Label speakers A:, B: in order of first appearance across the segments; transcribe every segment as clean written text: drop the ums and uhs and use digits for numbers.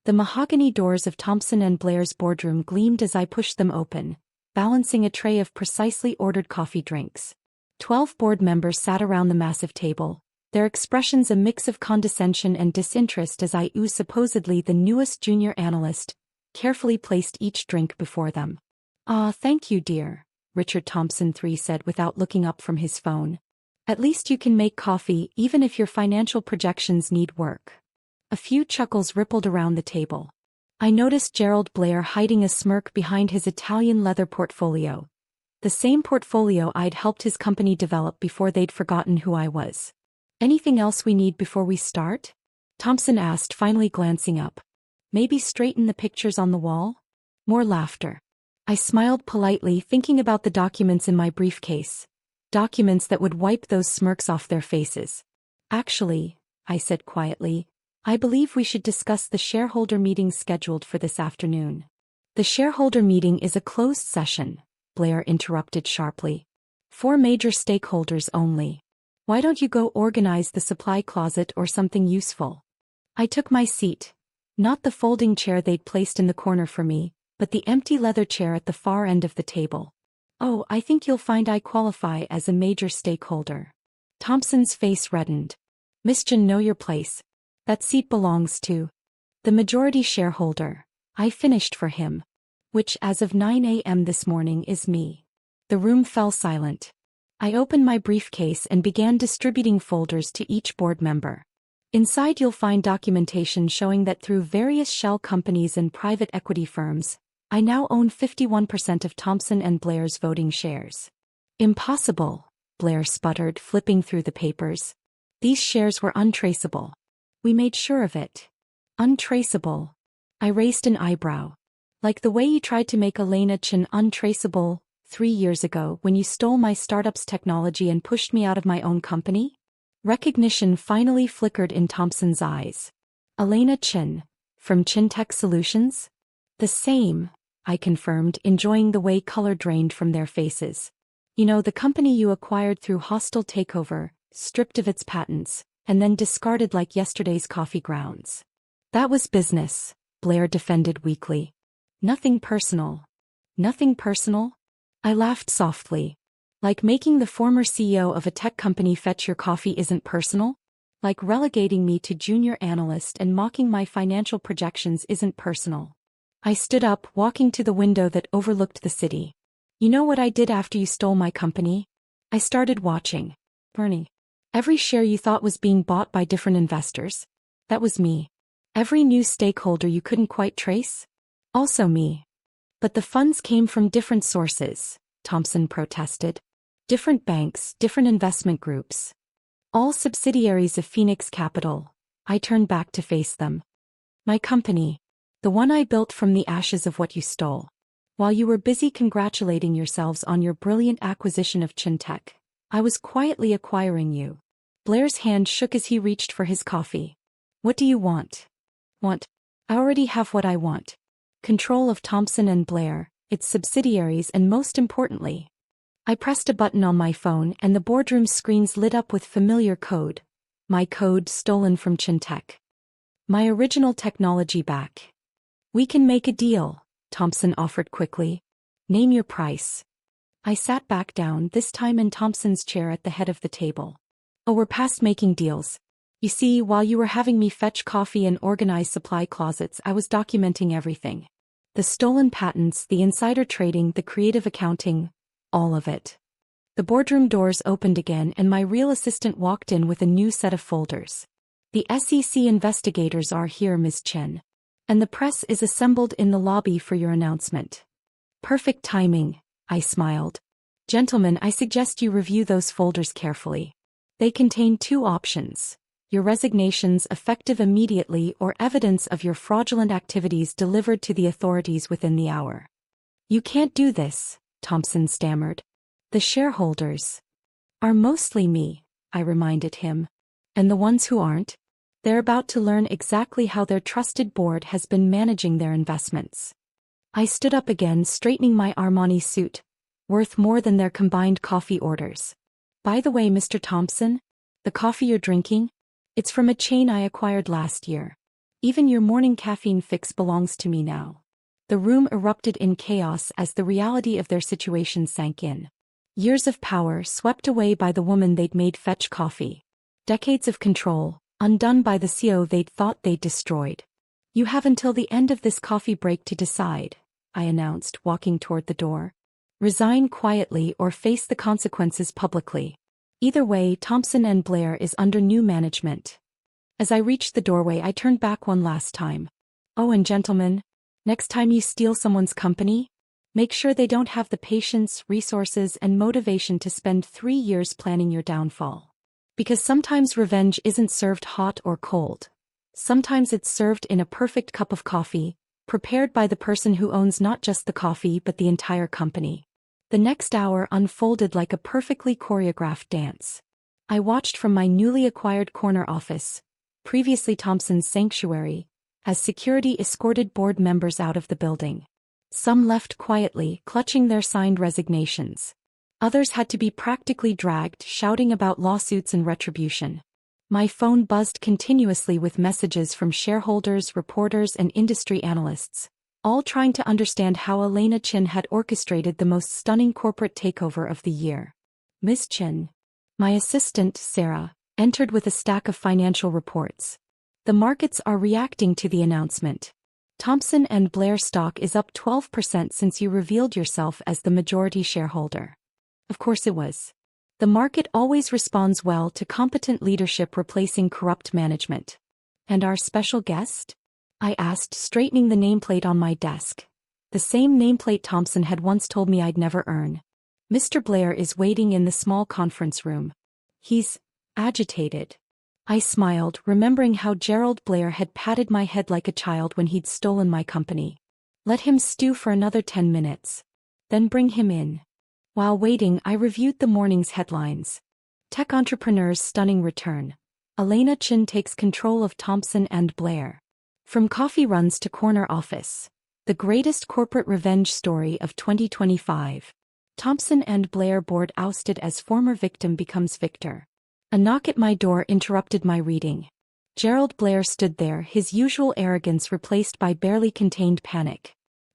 A: The mahogany doors of Thompson & Blair's boardroom gleamed as I pushed them open, balancing a tray of precisely ordered coffee drinks. 12 board members sat around the massive table, their expressions a mix of condescension and disinterest as I oozed supposedly the newest junior analyst, carefully placed each drink before them. "Ah, thank you, dear," Richard Thompson III said without looking up from his phone. "At least you can make coffee even if your financial projections need work." A few chuckles rippled around the table. I noticed Gerald Blair hiding a smirk behind his Italian leather portfolio. The same portfolio I'd helped his company develop before they'd forgotten who I was. "Anything else we need before we start?" Thompson asked, finally glancing up. "Maybe straighten the pictures on the wall?" More laughter. I smiled politely, thinking about the documents in my briefcase. Documents that would wipe those smirks off their faces. "Actually," I said quietly, "I believe we should discuss the shareholder meeting scheduled for this afternoon." "The shareholder meeting is a closed session," Blair interrupted sharply. "For major stakeholders only. Why don't you go organize the supply closet or something useful?" I took my seat. Not the folding chair they'd placed in the corner for me, but the empty leather chair at the far end of the table. "Oh, I think you'll find I qualify as a major stakeholder." Thompson's face reddened. "Miss Jen, know your place. That seat belongs to the majority shareholder," I finished for him. "Which as of 9 a.m. this morning is me." The room fell silent. I opened my briefcase and began distributing folders to each board member. Inside you'll find documentation showing that through various shell companies and private equity firms, I now own 51% of Thompson & Blair's voting shares. "Impossible," Blair sputtered, flipping through the papers. "These shares were untraceable." "We made sure of it." "Untraceable?" I raised an eyebrow. "Like the way you tried to make Elena Chen untraceable 3 years ago when you stole my startup's technology and pushed me out of my own company?" Recognition finally flickered in Thompson's eyes. "Elena Chen, from Chintech Solutions?" "The same," I confirmed, enjoying the way color drained from their faces. "You know, the company you acquired through hostile takeover, stripped of its patents, and then discarded like yesterday's coffee grounds." "That was business," Blair defended weakly. "Nothing personal." "Nothing personal?" I laughed softly. "Like making the former CEO of a tech company fetch your coffee isn't personal? Like relegating me to junior analyst and mocking my financial projections isn't personal?" I stood up, walking to the window that overlooked the city. "You know what I did after you stole my company? I started watching. Bernie. Every share you thought was being bought by different investors? That was me. Every new stakeholder you couldn't quite trace? Also me. But the funds came from different sources," Thompson protested. "Different banks, different investment groups. All subsidiaries of Phoenix Capital." I turned back to face them. "My company. The one I built from the ashes of what you stole. While you were busy congratulating yourselves on your brilliant acquisition of Chintech, I was quietly acquiring you." Blair's hand shook as he reached for his coffee. "What do you want?" "Want? I already have what I want. Control of Thompson & Blair, its subsidiaries, and most importantly." I pressed a button on my phone and the boardroom screens lit up with familiar code. My code stolen from Chintech. My original technology back. "We can make a deal," Thompson offered quickly. "Name your price." I sat back down, this time in Thompson's chair at the head of the table. "Oh, we're past making deals. You see, while you were having me fetch coffee and organize supply closets, I was documenting everything. The stolen patents, the insider trading, the creative accounting, all of it." The boardroom doors opened again and my real assistant walked in with a new set of folders. "The SEC investigators are here, Ms. Chen. And the press is assembled in the lobby for your announcement." "Perfect timing," I smiled. "Gentlemen, I suggest you review those folders carefully. They contain 2 options. Your resignations effective immediately or evidence of your fraudulent activities delivered to the authorities within the hour." "You can't do this," Thompson stammered. "The shareholders are mostly me," I reminded him. "And the ones who aren't? They're about to learn exactly how their trusted board has been managing their investments." I stood up again, straightening my Armani suit, worth more than their combined coffee orders. "By the way, Mr. Thompson, the coffee you're drinking? It's from a chain I acquired last year. Even your morning caffeine fix belongs to me now." The room erupted in chaos as the reality of their situation sank in. Years of power swept away by the woman they'd made fetch coffee. Decades of control, undone by the CEO they'd thought they'd destroyed. "You have until the end of this coffee break to decide," I announced, walking toward the door. "Resign quietly or face the consequences publicly. Either way, Thompson & Blair is under new management." As I reached the doorway, I turned back one last time. "Oh, and gentlemen, next time you steal someone's company, make sure they don't have the patience, resources, and motivation to spend 3 years planning your downfall. Because sometimes revenge isn't served hot or cold. Sometimes it's served in a perfect cup of coffee, prepared by the person who owns not just the coffee but the entire company." The next hour unfolded like a perfectly choreographed dance. I watched from my newly acquired corner office, previously Thompson's sanctuary, as security escorted board members out of the building. Some left quietly, clutching their signed resignations. Others had to be practically dragged, shouting about lawsuits and retribution. My phone buzzed continuously with messages from shareholders, reporters, and industry analysts, all trying to understand how Elena Chin had orchestrated the most stunning corporate takeover of the year. Miss Chin, my assistant, Sarah, entered with a stack of financial reports. "The markets are reacting to the announcement. Thompson & Blair stock is up 12% since you revealed yourself as the majority shareholder." Of course it was. The market always responds well to competent leadership replacing corrupt management. "And our special guest?" I asked, straightening the nameplate on my desk. The same nameplate Thompson had once told me I'd never earn. "Mr. Blair is waiting in the small conference room. He's agitated." I smiled, remembering how Gerald Blair had patted my head like a child when he'd stolen my company. "Let him stew for another 10 minutes. Then bring him in." While waiting, I reviewed the morning's headlines. Tech entrepreneur's stunning return. Elena Chin takes control of Thompson & Blair. From coffee runs to corner office. The greatest corporate revenge story of 2025. Thompson & Blair board ousted as former victim becomes victor. A knock at my door interrupted my reading. Gerald Blair stood there, his usual arrogance replaced by barely contained panic.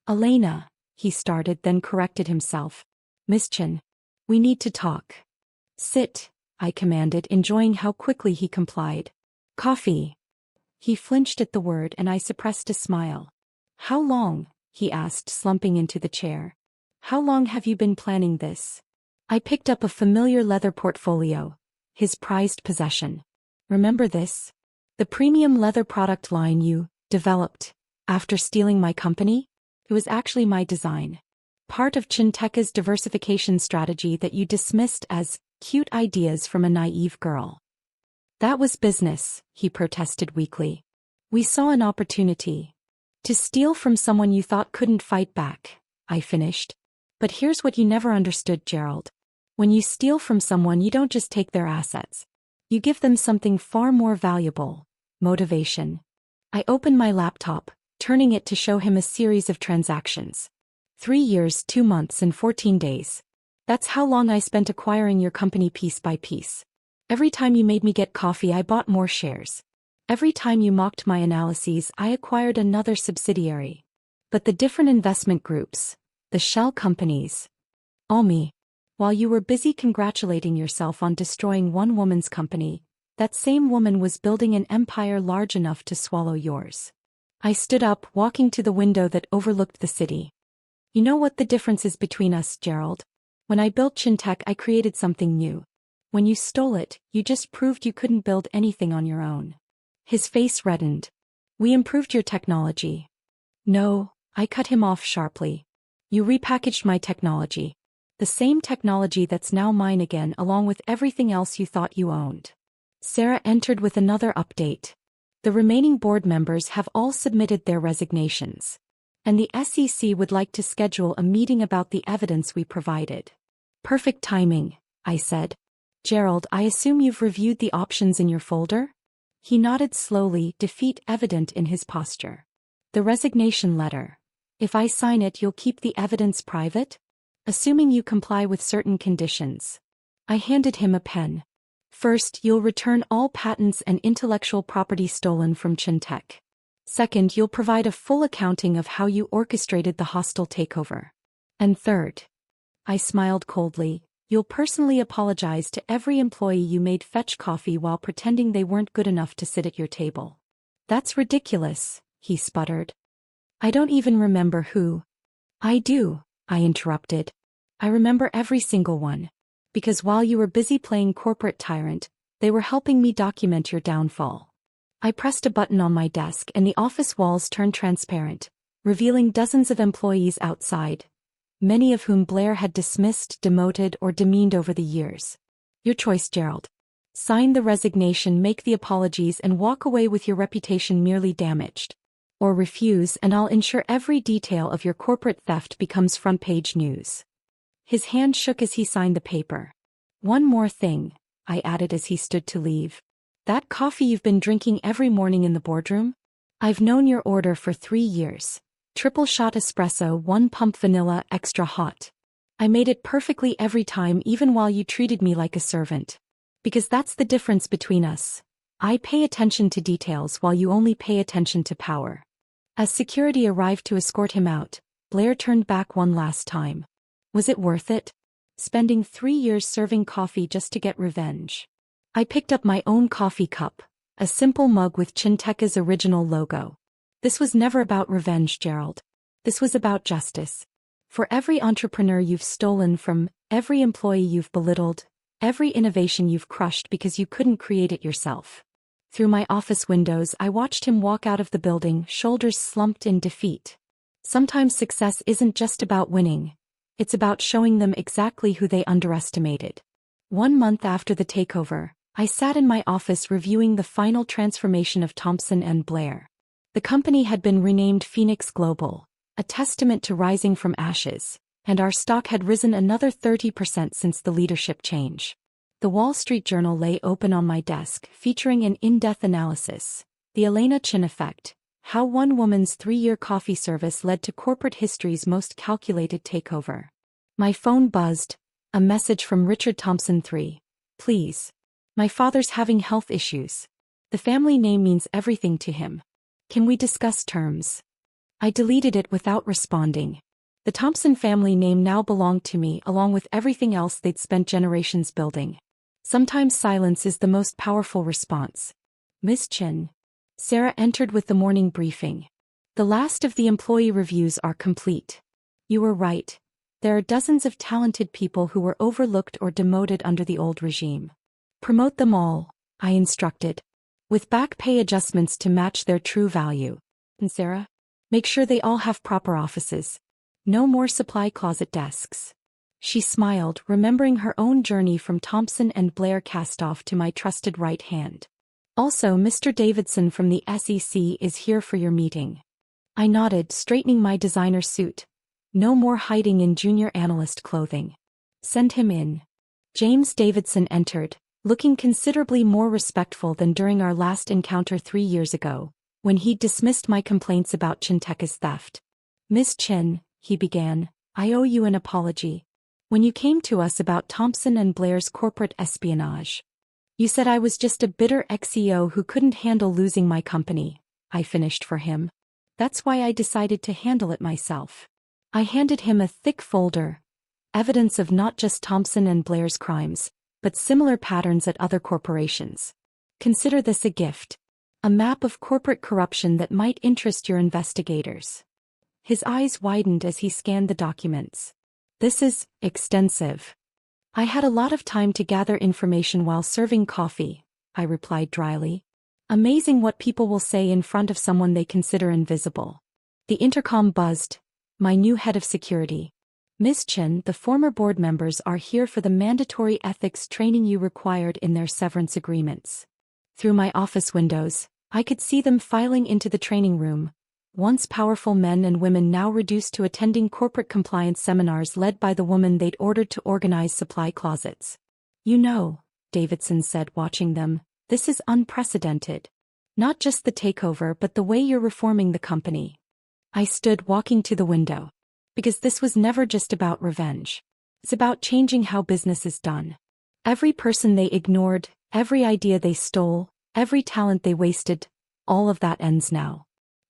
A: "Elena," he started, then corrected himself. "Miss Chin, we need to talk." "Sit," I commanded, enjoying how quickly he complied. "Coffee." He flinched at the word and I suppressed a smile. "How long?" he asked, slumping into the chair. "How long have you been planning this?" I picked up a familiar leather portfolio, his prized possession. "Remember this? The premium leather product line you developed after stealing my company? It was actually my design. Part of Chinteca's diversification strategy that you dismissed as cute ideas from a naive girl." "That was business," he protested weakly. "We saw an opportunity to steal from someone you thought couldn't fight back," I finished. "But here's what you never understood, Gerald. When you steal from someone, you don't just take their assets. You give them something far more valuable: motivation." I opened my laptop, turning it to show him a series of transactions. 3 years, 2 months, and 14 days. That's how long I spent acquiring your company piece by piece. Every time you made me get coffee, I bought more shares. Every time you mocked my analyses, I acquired another subsidiary. But the different investment groups, the shell companies, all me. While you were busy congratulating yourself on destroying one woman's company, that same woman was building an empire large enough to swallow yours. I stood up, walking to the window that overlooked the city. "You know what the difference is between us, Gerald? When I built Chintech, I created something new. When you stole it, you just proved you couldn't build anything on your own." His face reddened. "We improved your technology." "No," I cut him off sharply. "You repackaged my technology. The same technology that's now mine again, along with everything else you thought you owned." Sarah entered with another update. "The remaining board members have all submitted their resignations. And the SEC would like to schedule a meeting about the evidence we provided." "Perfect timing," I said. "Gerald, I assume you've reviewed the options in your folder?" He nodded slowly, defeat evident in his posture. "The resignation letter. If I sign it, you'll keep the evidence private? Assuming you comply with certain conditions." I handed him a pen. "First, you'll return all patents and intellectual property stolen from Chintech. Second, you'll provide a full accounting of how you orchestrated the hostile takeover. And third, I smiled coldly, you'll personally apologize to every employee you made fetch coffee while pretending they weren't good enough to sit at your table. That's ridiculous, he sputtered. I don't even remember who. I do, I interrupted. I remember every single one. Because while you were busy playing corporate tyrant, they were helping me document your downfall. I pressed a button on my desk and the office walls turned transparent, revealing dozens of employees outside, many of whom Blair had dismissed, demoted, or demeaned over the years. Your choice, Gerald. Sign the resignation, make the apologies, and walk away with your reputation merely damaged. Or refuse, and I'll ensure every detail of your corporate theft becomes front-page news. His hand shook as he signed the paper. One more thing, I added as he stood to leave. That coffee you've been drinking every morning in the boardroom? I've known your order for 3 years. Triple shot espresso, 1 pump vanilla, extra hot. I made it perfectly every time, even while you treated me like a servant. Because that's the difference between us. I pay attention to details while you only pay attention to power. As security arrived to escort him out, Blair turned back one last time. Was it worth it? Spending 3 years serving coffee just to get revenge. I picked up my own coffee cup, a simple mug with Chinteca's original logo. This was never about revenge, Gerald. This was about justice. For every entrepreneur you've stolen from, every employee you've belittled, every innovation you've crushed because you couldn't create it yourself. Through my office windows, I watched him walk out of the building, shoulders slumped in defeat. Sometimes success isn't just about winning. It's about showing them exactly who they underestimated. 1 month after the takeover, I sat in my office reviewing the final transformation of Thompson & Blair. The company had been renamed Phoenix Global, a testament to rising from ashes, and our stock had risen another 30% since the leadership change. The Wall Street Journal lay open on my desk, featuring an in-depth analysis. The Elena Chin Effect: How one woman's 3-year coffee service led to corporate history's most calculated takeover. My phone buzzed. A message from Richard Thompson III. Please. My father's having health issues. The family name means everything to him. Can we discuss terms? I deleted it without responding. The Thompson family name now belonged to me, along with everything else they'd spent generations building. Sometimes silence is the most powerful response. Miss Chin. Sarah entered with the morning briefing. The last of the employee reviews are complete. You were right. There are dozens of talented people who were overlooked or demoted under the old regime. Promote them all, I instructed. With back pay adjustments to match their true value. And Sarah? Make sure they all have proper offices. No more supply closet desks. She smiled, remembering her own journey from Thompson & Blair cast-off to my trusted right hand. Also, Mr. Davidson from the SEC is here for your meeting. I nodded, straightening my designer suit. No more hiding in junior analyst clothing. Send him in. James Davidson entered, looking considerably more respectful than during our last encounter 3 years ago, when he'd dismissed my complaints about Chinteca's theft. Miss Chin, he began, I owe you an apology. When you came to us about Thompson & Blair's corporate espionage, you said I was just a bitter ex-CEO who couldn't handle losing my company. I finished for him. That's why I decided to handle it myself. I handed him a thick folder, evidence of not just Thompson & Blair's crimes, but similar patterns at other corporations. Consider this a gift. A map of corporate corruption that might interest your investigators. His eyes widened as he scanned the documents. This is extensive. I had a lot of time to gather information while serving coffee, I replied dryly. Amazing what people will say in front of someone they consider invisible. The intercom buzzed. My new head of security. Miss Chin, the former board members are here for the mandatory ethics training you required in their severance agreements. Through my office windows, I could see them filing into the training room. Once powerful men and women now reduced to attending corporate compliance seminars led by the woman they'd ordered to organize supply closets. You know, Davidson said, watching them, this is unprecedented. Not just the takeover but the way you're reforming the company. I stood, walking to the window. Because this was never just about revenge. It's about changing how business is done. Every person they ignored, every idea they stole, every talent they wasted, all of that ends now.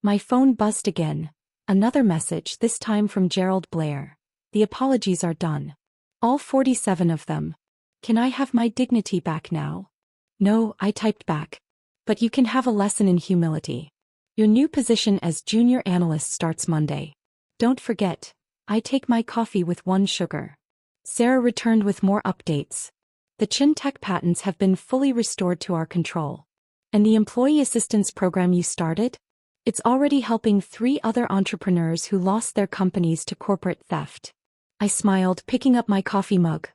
A: My phone buzzed again. Another message, this time from Gerald Blair. The apologies are done. All 47 of them. Can I have my dignity back now? No, I typed back. But you can have a lesson in humility. Your new position as junior analyst starts Monday. Don't forget, I take my coffee with 1 sugar. Sarah returned with more updates. The Chin-Tech patents have been fully restored to our control. And the employee assistance program you started? It's already helping 3 other entrepreneurs who lost their companies to corporate theft. I smiled, picking up my coffee mug.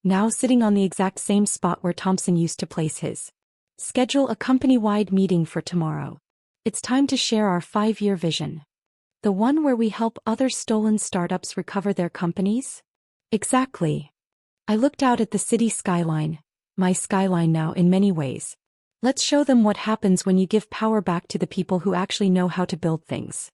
A: Now sitting on the exact same spot where Thompson used to place his. Schedule a company-wide meeting for tomorrow. It's time to share our 5-year vision. The one where we help other stolen startups recover their companies? Exactly. I looked out at the city skyline, my skyline now in many ways. Let's show them what happens when you give power back to the people who actually know how to build things.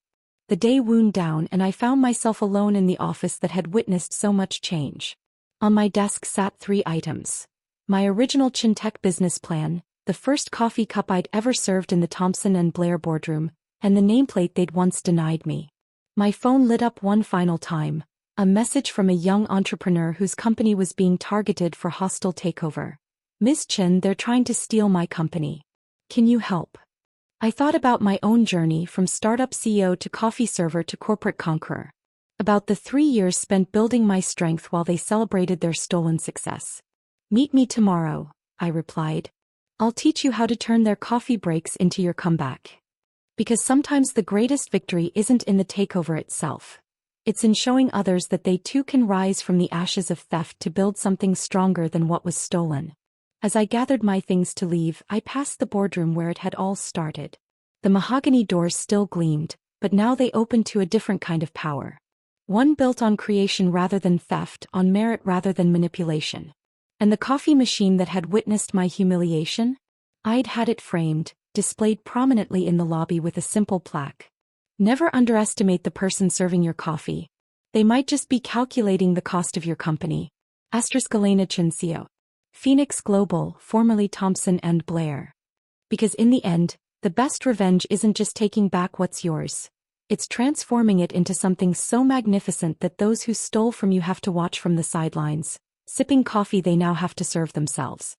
A: The day wound down and I found myself alone in the office that had witnessed so much change. On my desk sat 3 items. My original Chin-Tech business plan, the first coffee cup I'd ever served in the Thompson & Blair boardroom, and the nameplate they'd once denied me. My phone lit up one final time, a message from a young entrepreneur whose company was being targeted for hostile takeover. Ms. Chin, they're trying to steal my company. Can you help? I thought about my own journey from startup CEO to coffee server to corporate conqueror. About the 3 years spent building my strength while they celebrated their stolen success. Meet me tomorrow, I replied. I'll teach you how to turn their coffee breaks into your comeback. Because sometimes the greatest victory isn't in the takeover itself. It's in showing others that they too can rise from the ashes of theft to build something stronger than what was stolen. As I gathered my things to leave, I passed the boardroom where it had all started. The mahogany doors still gleamed, but now they opened to a different kind of power. One built on creation rather than theft, on merit rather than manipulation. And the coffee machine that had witnessed my humiliation? I'd had it framed, displayed prominently in the lobby with a simple plaque. Never underestimate the person serving your coffee. They might just be calculating the cost of your company. Elena Chincio. Phoenix Global, formerly Thompson & Blair. Because in the end, the best revenge isn't just taking back what's yours. It's transforming it into something so magnificent that those who stole from you have to watch from the sidelines, sipping coffee they now have to serve themselves.